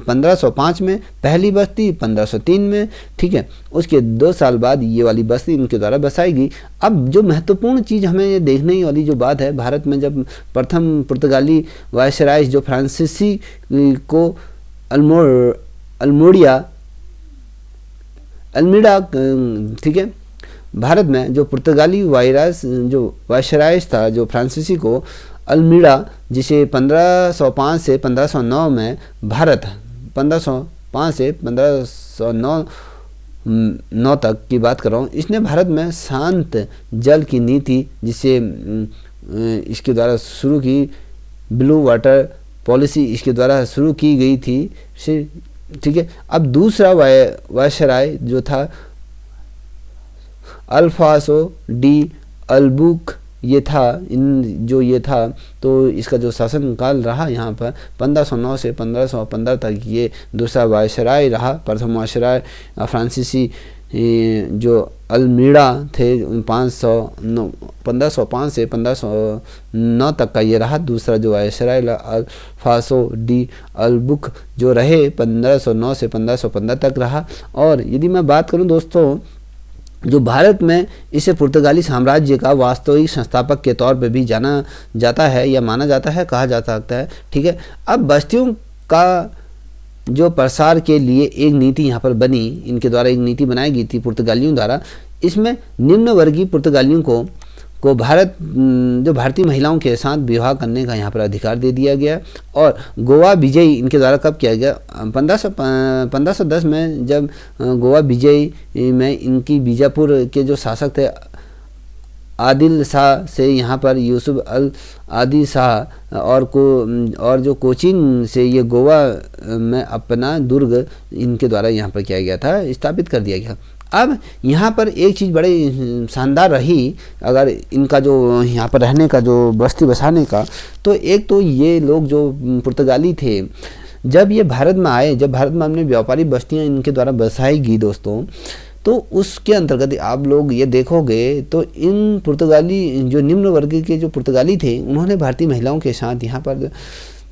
Speaker 1: 1505 में, पहली बस्ती 1503 में, ठीक है। उसके 2 साल बाद ये वाली बस्ती इनके द्वारा बसाएगी। अब जो महत्वपूर्ण चीज़ हमें ये देखने वाली जो बात है, भारत में जब प्रथम पुर्तगाली वायसराय जो फ्रांसीसी को अल्मीड़ा, ठीक है, भारत में जो पुर्तगाली वायसराय था जो फ्रांसीसी को अल्मीड़ा, जिसे 1505 से 1509 में भारत 1505 से 1509 तक की बात कर रहा हूँ, इसने भारत में शांत जल की नीति जिसे इसके द्वारा शुरू की, ब्लू वाटर पॉलिसी इसके द्वारा शुरू की गई थी, ठीक है। अब दूसरा वायसराय जो था अल्फासो डी अल्बुक ये था, ये था, तो इसका जो शासनकाल रहा यहाँ पर 1509 से 1515 तक ये दूसरा वायसराय रहा। प्रथम वायसराय फ्रांसीसी जो अल्मीड़ा थे 1505 से 1509 तक का ये रहा। दूसरा जो वायसराय अल्फासो डी अल्बुक जो रहे 1509 से 1515 तक रहा। और यदि मैं बात करूँ दोस्तों, जो भारत में इसे पुर्तगाली साम्राज्य का वास्तविक संस्थापक के तौर पे भी जाना जाता है या माना जाता है, कहा जा सकता है, ठीक है। अब बस्तियों का जो प्रसार के लिए एक नीति यहाँ पर बनी, इनके द्वारा एक नीति बनाई गई थी पुर्तगालियों द्वारा। इसमें निम्न वर्गीय पुर्तगालियों को जो भारतीय महिलाओं के साथ विवाह करने का यहाँ पर अधिकार दे दिया गया। और गोवा विजयी इनके द्वारा कब किया गया? 1510 में, जब गोवा विजयी में इनकी बीजापुर के जो शासक थे आदिल शाह से यहाँ पर यूसुफ अल आदिल शाह और जो कोचीन से ये गोवा में अपना दुर्ग इनके द्वारा यहाँ पर किया गया था, स्थापित कर दिया गया। अब यहाँ पर एक चीज़ बड़ी शानदार रही, अगर इनका जो यहाँ पर रहने का जो बस्ती बसाने का, तो एक तो ये लोग जो पुर्तगाली थे जब ये भारत में आए, जब भारत में हमने व्यापारी बस्तियाँ इनके द्वारा बसाई गई दोस्तों, तो उसके अंतर्गत आप लोग ये देखोगे तो इन पुर्तगाली जो निम्न वर्ग के जो पुर्तगाली थे उन्होंने भारतीय महिलाओं के साथ यहाँ पर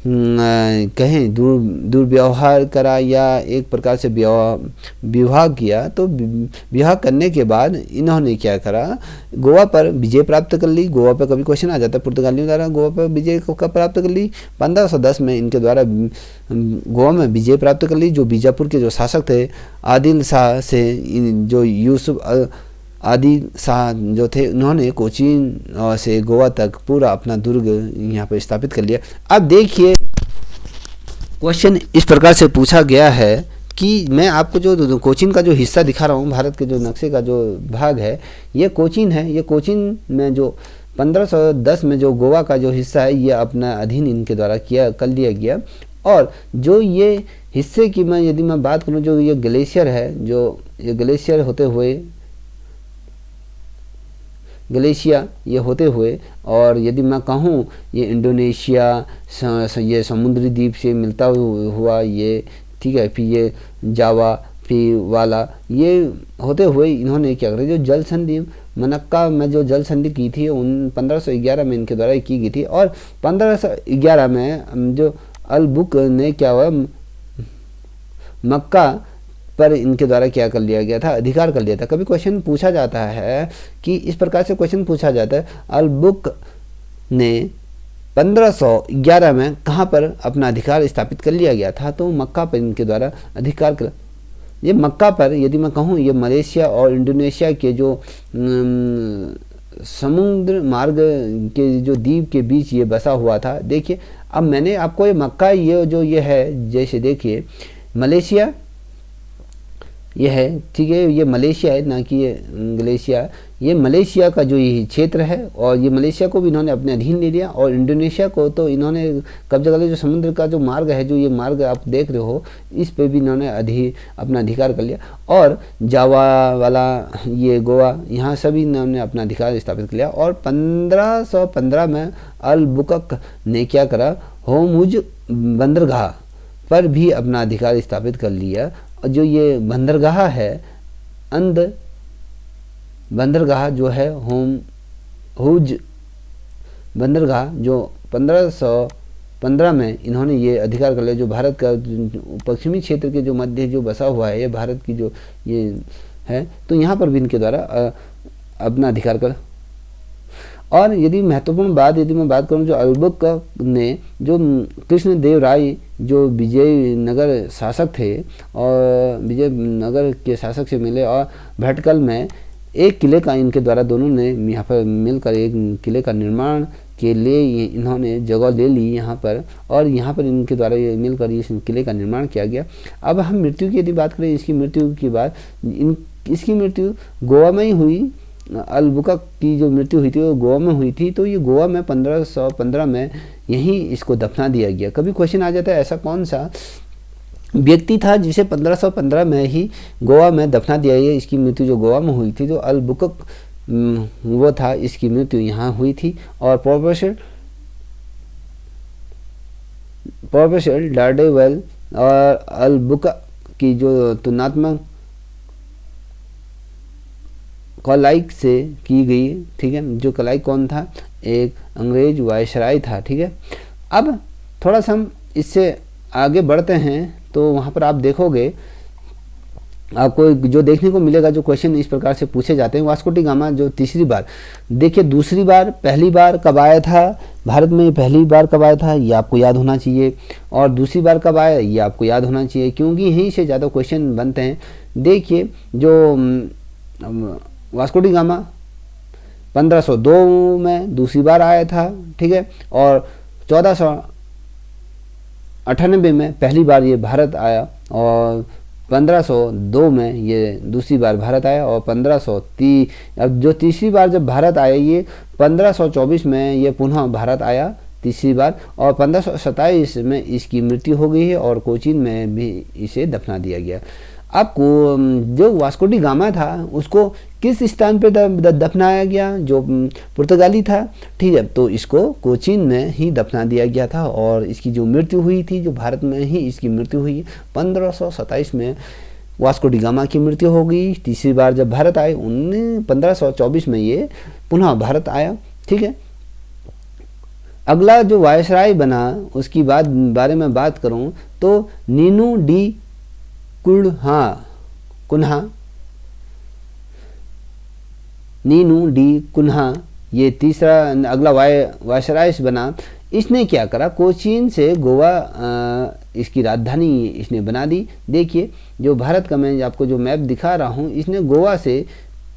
Speaker 1: कहें दुर्व्यवहार करा या एक प्रकार से विवाह किया। तो विवाह करने के बाद इन्होंने क्या करा, गोवा पर विजय प्राप्त कर ली। गोवा पर कभी क्वेश्चन आ जाता है, पुर्तगालियों द्वारा गोवा पर विजय को कब प्राप्त कर ली? 1510 में इनके द्वारा गोवा में विजय प्राप्त कर ली। जो बीजापुर के जो शासक थे आदिल शाह से जो यूसुफ आदिल शाह जो थे, उन्होंने कोचीन से गोवा तक पूरा अपना दुर्ग यहाँ पर स्थापित कर लिया। अब देखिए क्वेश्चन इस प्रकार से पूछा गया है कि मैं आपको जो कोचीन का जो हिस्सा दिखा रहा हूँ, भारत के जो नक्शे का जो भाग है, ये कोचीन है। ये कोचीन में जो 1510 में जो गोवा का जो हिस्सा है ये अपना अधीन इनके द्वारा कर लिया गया। और जो ये हिस्से की यदि मैं बात करूँ, जो ये ग्लेशियर है, जो ये ग्लेशियर होते हुए गलेशिया ये होते हुए, और यदि मैं कहूँ ये इंडोनेशिया ये समुद्री द्वीप से मिलता हुआ ये, ठीक है, फिर ये जावा फिर वाला ये होते हुए इन्होंने क्या करा, जो जल संधि मनक्का में जो जल संधि की थी उन 1511 में इनके द्वारा की गई थी। और 1511 में जो अल बुक ने क्या हुआ, मक्का पर इनके द्वारा क्या कर लिया गया था, अधिकार कर लिया था। कभी क्वेश्चन पूछा जाता है कि इस प्रकार से क्वेश्चन पूछा जाता है, अल बुक ने 1511 में कहाँ पर अपना अधिकार स्थापित कर लिया गया था? तो मक्का पर इनके द्वारा अधिकार कर। ये मक्का पर यदि मैं कहूँ ये मलेशिया और इंडोनेशिया के जो समुद्र मार्ग के जो द्वीप के बीच ये बसा हुआ था। देखिए अब मैंने आपको ये मक्का ये जो ये है, जैसे देखिए मलेशिया ये है, ठीक है, ये मलेशिया है ना कि ये ग्लेशिया। ये मलेशिया का जो ये क्षेत्र है और ये मलेशिया को भी इन्होंने अपने अधीन ले लिया। और इंडोनेशिया को तो इन्होंने कब्जा कर लिया। जो समुद्र का जो मार्ग है, जो ये मार्ग आप देख रहे हो, इस पे भी इन्होंने अपना अधिकार कर लिया। और जावा वाला ये गोवा, यहाँ सभी इन्होंने अपना अधिकार स्थापित कर लिया। और 1515 में अल बुकक ने क्या करा, होमुज बंदरगाह पर भी अपना अधिकार स्थापित कर लिया। जो ये बंदरगाह है, अंद बंदरगाह जो है, हुज बंदरगाह, जो 1515 में इन्होंने ये अधिकार कर लिया। जो भारत का पश्चिमी क्षेत्र के जो मध्य जो बसा हुआ है, ये भारत की जो ये है, तो यहाँ पर भी इनके द्वारा अपना अधिकार कर। और यदि महत्वपूर्ण बात यदि मैं बात करूं, जो अलबुक ने जो कृष्णदेव राय जो विजयनगर शासक थे और विजयनगर के शासक से मिले और भटकल में एक किले का इनके द्वारा दोनों ने यहाँ पर मिलकर एक किले का निर्माण के लिए इन्होंने जगह ले ली यहाँ पर। और यहाँ पर इनके द्वारा ये मिलकर इस किले का निर्माण किया गया। अब हम मृत्यु की यदि बात करें, इसकी मृत्यु की बात, इसकी मृत्यु गोवा में ही हुई। अल बुकक की जो मृत्यु हुई थी वो गोवा में हुई थी। तो ये गोवा में 1515 में यहीं इसको दफना दिया गया। कभी क्वेश्चन आ जाता है ऐसा कौन सा व्यक्ति था जिसे 1515 में ही गोवा में दफना दिया गया। इसकी मृत्यु जो गोवा में हुई थी, जो अल बुकक वो था, इसकी मृत्यु यहाँ हुई थी। और प्रोफेसर डार्डेवेल और अल बुकक की जो तुलनात्मक कलाइक से की गई, ठीक है। जो कलाइक कौन था, एक अंग्रेज वायसराय था, ठीक है। अब थोड़ा सा हम इससे आगे बढ़ते हैं तो वहाँ पर आप देखोगे, आपको जो देखने को मिलेगा, जो क्वेश्चन इस प्रकार से पूछे जाते हैं। वास्को डी गामा जो तीसरी बार, देखिए दूसरी बार, पहली बार कब आया था भारत में, पहली बार कब आया था ये आपको याद होना चाहिए। और दूसरी बार कब आया ये आपको याद होना चाहिए, क्योंकि यहीं से ज़्यादा क्वेश्चन बनते हैं। देखिए जो वास्को डी गामा 1502 में दूसरी बार आया था, ठीक है, और 1498 में पहली बार ये भारत आया, और 1502 में ये दूसरी बार भारत आया, और 1530 अब जो तीसरी बार जब भारत आया ये 1524 में ये पुनः भारत आया तीसरी बार, और 1527 में इसकी मृत्यु हो गई है और कोचीन में भी इसे दफना दिया गया। आपको जो वास्को डी गामा था उसको किस स्थान पर दफनाया गया, जो पुर्तगाली था, ठीक है, तो इसको कोचीन में ही दफना दिया गया था, और इसकी जो मृत्यु हुई थी, जो भारत में ही इसकी मृत्यु हुई 1527 में वास्को डी गामा की मृत्यु हो गई। तीसरी बार जब भारत आए 1524 में ये पुनः भारत आया, ठीक है। अगला जो वायसराय बना उसकी बारे में बात करूं तो नीनू डी कुन्हा नीनू डी कुन्हा ये तीसरा अगला वायसराय बना। इसने क्या करा, कोचीन से गोवा इसकी राजधानी इसने बना दी। देखिए जो भारत का मैं आपको जो मैप दिखा रहा हूँ, इसने गोवा से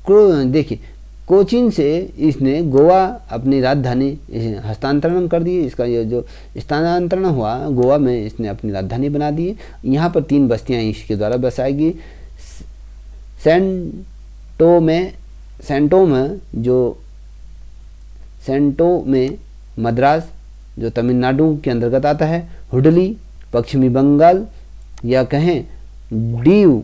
Speaker 1: देखिए कोचीन से इसने गोवा अपनी राजधानी हस्तांतरण कर दी। इसका ये जो स्थानांतरण हुआ गोवा में इसने अपनी राजधानी बना दी। यहाँ पर 3 बस्तियाँ इसके द्वारा बसाएगी। सेंटो में मद्रास जो तमिलनाडु के अंतर्गत आता है, हुडली पश्चिमी बंगाल, या कहें दीव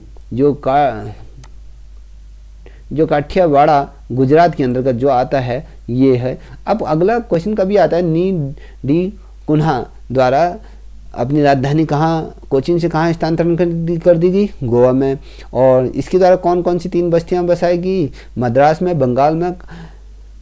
Speaker 1: जो काठियावाड़ा गुजरात के अंतर्गत जो आता है ये है। अब अगला क्वेश्चन कभी आता है नी डी कुन्हा द्वारा अपनी राजधानी कहाँ, कोचीन से कहाँ स्थानांतरण कर दी गई, गोवा में, और इसके द्वारा कौन कौन सी 3 बस्तियां बसाएगी, मद्रास में, बंगाल में,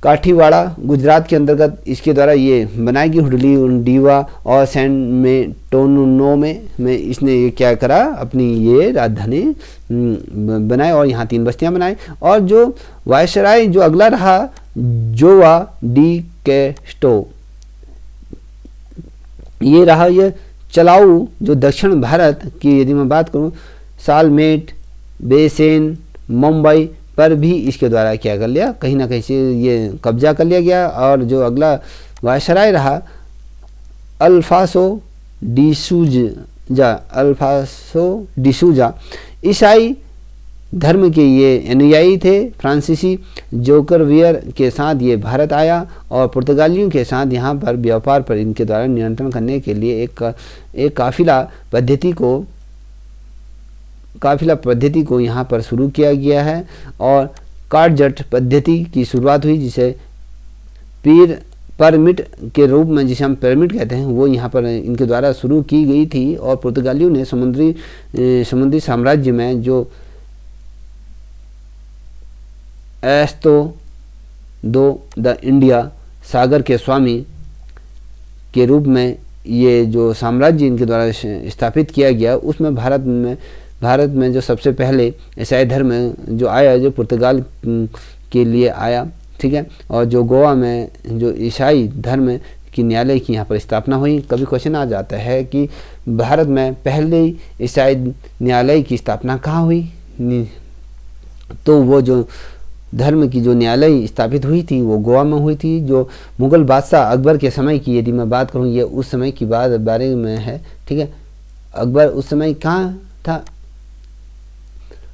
Speaker 1: काठीवाड़ा गुजरात के अंतर्गत इसके द्वारा ये बनाएगी हुडली डीवा, और सेंटोनो में इसने ये क्या करा, अपनी ये राजधानी बनाए और यहाँ 3 बस्तियां बनाए। और जो वायसराय जो अगला रहा जोवा डी कैस्टो, ये रहा ये चलाऊ, जो दक्षिण भारत की यदि मैं बात करूँ सालमेट, बेसेन, मुंबई पर भी इसके द्वारा क्या कर लिया, कहीं ना कहीं से ये कब्जा कर लिया गया। और जो अगला वायसराय रहा अल्फासो डिसूजा, ईसाई धर्म के ये अनुयायी थे, फ्रांसीसी जोकरवियर के साथ ये भारत आया, और पुर्तगालियों के साथ यहाँ पर व्यापार पर इनके द्वारा नियंत्रण करने के लिए एक काफिला पद्धति को यहाँ पर शुरू किया गया है, और कार्डजट पद्धति की शुरुआत हुई, जिसे परमिट के रूप में, जिसे हम पिरामिड कहते हैं, वो यहाँ पर इनके द्वारा शुरू की गई थी। और पुर्तगालियों ने समुद्री साम्राज्य में जो एस्तो द इंडिया सागर के स्वामी के रूप में ये जो साम्राज्य इनके द्वारा स्थापित किया गया, उसमें भारत में जो सबसे पहले ईसाई धर्म जो आया, जो पुर्तगाल के लिए आया, ठीक है, और जो गोवा में जो ईसाई धर्म की न्यायालय की यहाँ पर स्थापना हुई। कभी क्वेश्चन आ जाता है कि भारत में पहले ईसाई न्यायालय की स्थापना कहाँ हुई, तो वो जो धर्म की जो न्यायालय स्थापित हुई थी वो गोवा में हुई थी। जो मुगल बादशाह अकबर के समय की यदि मैं बात करूँ, ये उस समय की बारे में है, ठीक है। अकबर उस समय कहाँ था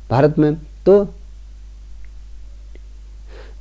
Speaker 1: भारत में, तो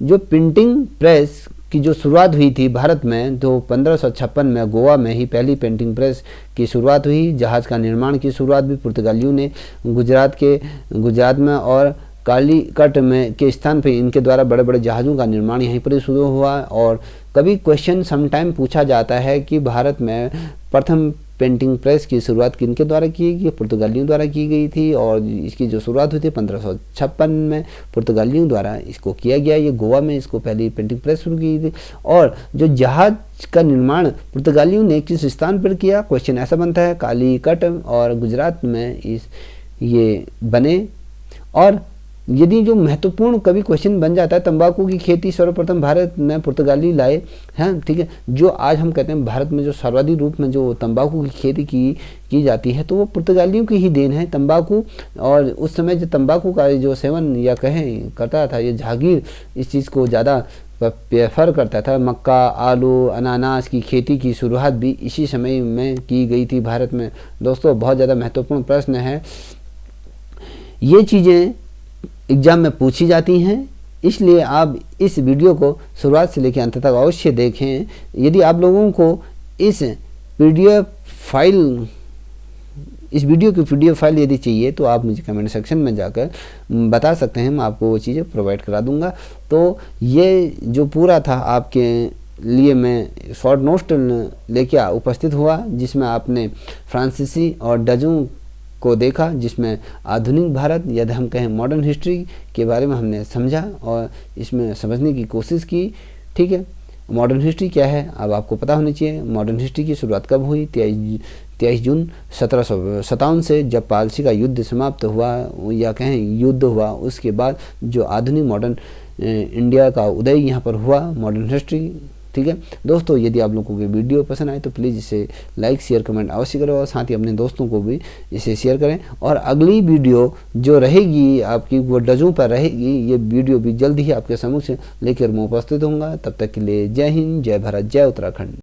Speaker 1: जो प्रिंटिंग प्रेस की जो शुरुआत हुई थी भारत में, तो 1556 में गोवा में ही पहली प्रिंटिंग प्रेस की शुरुआत हुई। जहाज़ का निर्माण की शुरुआत भी पुर्तगालियों ने गुजरात में, और कालीकट में के स्थान पे इनके द्वारा बड़े बड़े जहाज़ों का निर्माण यहीं पर शुरू हुआ। और कभी क्वेश्चन समटाइम पूछा जाता है कि भारत में प्रथम पेंटिंग प्रेस की शुरुआत किनके द्वारा की गई, पुर्तगालियों द्वारा की गई थी, और इसकी जो शुरुआत हुई थी 1556 में पुर्तगालियों द्वारा इसको किया गया। ये गोवा में इसको पहली पेंटिंग प्रेस शुरू की थी। और जो जहाज का निर्माण पुर्तगालियों ने किस स्थान पर किया, क्वेश्चन ऐसा बनता है, कालीकट और गुजरात में ये बने। और यदि जो महत्वपूर्ण कभी क्वेश्चन बन जाता है, तंबाकू की खेती सर्वप्रथम भारत में पुर्तगाली लाए हैं, ठीक है। जो आज हम कहते हैं भारत में जो सर्वाधिक रूप में जो तंबाकू की खेती की जाती है, तो वो पुर्तगालियों की ही देन है तंबाकू। और उस समय जो तंबाकू का जो सेवन या कहें करता था, ये जागीर इस चीज़ को ज़्यादा प्रेफर करता था। मक्का, आलू, अनानास की खेती की शुरुआत भी इसी समय में की गई थी भारत में। दोस्तों, बहुत ज़्यादा महत्वपूर्ण प्रश्न है, ये चीज़ें एग्ज़ाम में पूछी जाती हैं, इसलिए आप इस वीडियो को शुरुआत से लेकर अंत तक अवश्य देखें। यदि आप लोगों को इस वीडियो की पीडीएफ फाइल यदि चाहिए तो आप मुझे कमेंट सेक्शन में जाकर बता सकते हैं, मैं आपको वो चीज़ें प्रोवाइड करा दूंगा। तो ये जो पूरा था आपके लिए मैं शॉर्ट नोट लेके उपस्थित हुआ, जिसमें आपने फ्रांसीसी और डजों को देखा, जिसमें आधुनिक भारत या हम कहें मॉडर्न हिस्ट्री के बारे में हमने समझा और इसमें समझने की कोशिश की, ठीक है। मॉडर्न हिस्ट्री क्या है अब आपको पता होना चाहिए। मॉडर्न हिस्ट्री की शुरुआत कब हुई? 23 जून 1757 से, जब पारसी का युद्ध समाप्त हुआ या कहें युद्ध हुआ, उसके बाद जो आधुनिक मॉडर्न इंडिया का उदय यहाँ पर हुआ, मॉडर्न हिस्ट्री, ठीक है। दोस्तों, यदि आप लोगों को ये वीडियो पसंद आए तो प्लीज़ इसे लाइक, शेयर, कमेंट अवश्य करें और साथ ही अपने दोस्तों को भी इसे शेयर करें। और अगली वीडियो जो रहेगी आपकी वो डजों पर रहेगी। ये वीडियो भी जल्द ही आपके समक्ष लेकर मैं उपस्थित होऊंगा। तब तक के लिए जय हिंद, जय भारत, जय उत्तराखंड।